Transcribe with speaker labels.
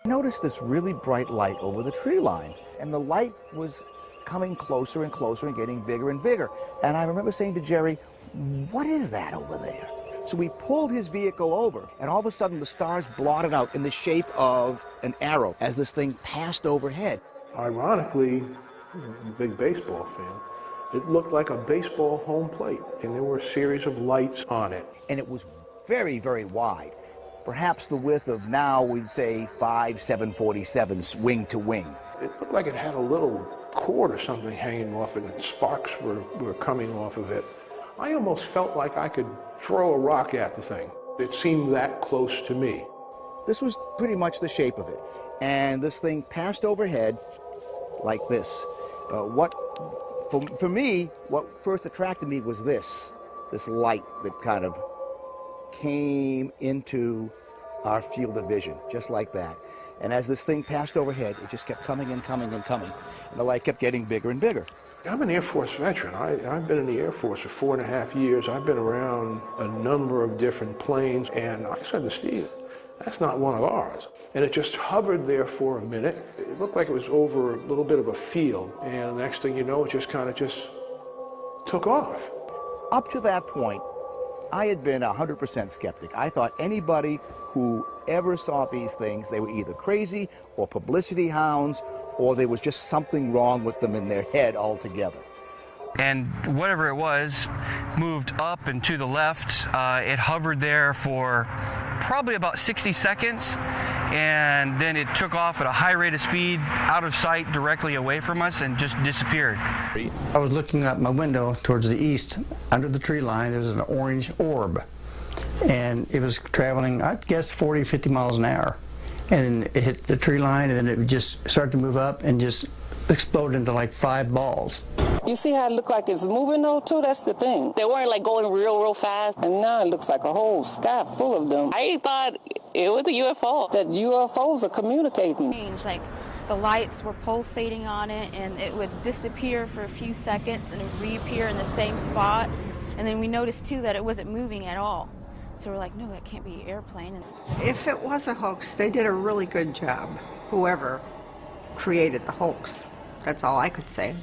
Speaker 1: noticed this really bright light over the tree line, and the light was coming closer and closer and getting bigger and bigger. And I remember saying to Jerry, what is that over there? So we pulled his vehicle over, and all of a sudden the stars blotted out in the shape of an arrow as this thing passed overhead.
Speaker 2: Ironically, I'm a big baseball fan, it looked like a baseball home plate, and there were a series of lights on it.
Speaker 1: And it was very, very wide. Perhaps the width of now, we'd say 5 747s wing to wing.
Speaker 2: It looked like it had a little cord or something hanging off it, and sparks were coming off of it. I almost felt like I could throw a rock at the thing. It seemed that close to me.
Speaker 1: This was pretty much the shape of it. And this thing passed overhead like this. For me, what first attracted me was this light that kind of came into our field of vision, just like that. And as this thing passed overhead, it just kept coming and coming and coming. And the light kept getting bigger and bigger.
Speaker 2: I'm an Air Force veteran. I've been in the Air Force for 4.5 years. I've been around a number of different planes, and I said to Steve, that's not one of ours. And it just hovered there for a minute. It looked like it was over a little bit of a field, and the next thing you know, it just kind of took off.
Speaker 1: Up to that point, I had been 100% skeptic. I thought anybody who ever saw these things, they were either crazy or publicity hounds, or there was just something wrong with them in their head altogether.
Speaker 3: And whatever it was moved up and to the left. It hovered there for probably about 60 seconds, and then it took off at a high rate of speed, out of sight, directly away from us, and just disappeared.
Speaker 4: I was looking out my window towards the east. Under the tree line, there was an orange orb, and it was traveling, I'd guess, 40, 50 miles an hour. And it hit the tree line, and then it would just start to move up and just explode into like 5 balls.
Speaker 5: You see how it looked like it's moving though, too? That's the thing. They weren't like going real fast, and now it looks like a whole sky full of them. I thought it was a UFO. That UFOs are communicating.
Speaker 6: Like the lights were pulsating on it, and it would disappear for a few seconds, and it would reappear in the same spot. And then we noticed too that it wasn't moving at all. So we're like, no, that can't be an airplane.
Speaker 7: If it was a hoax, they did a really good job, whoever created the hoax. That's all I could say.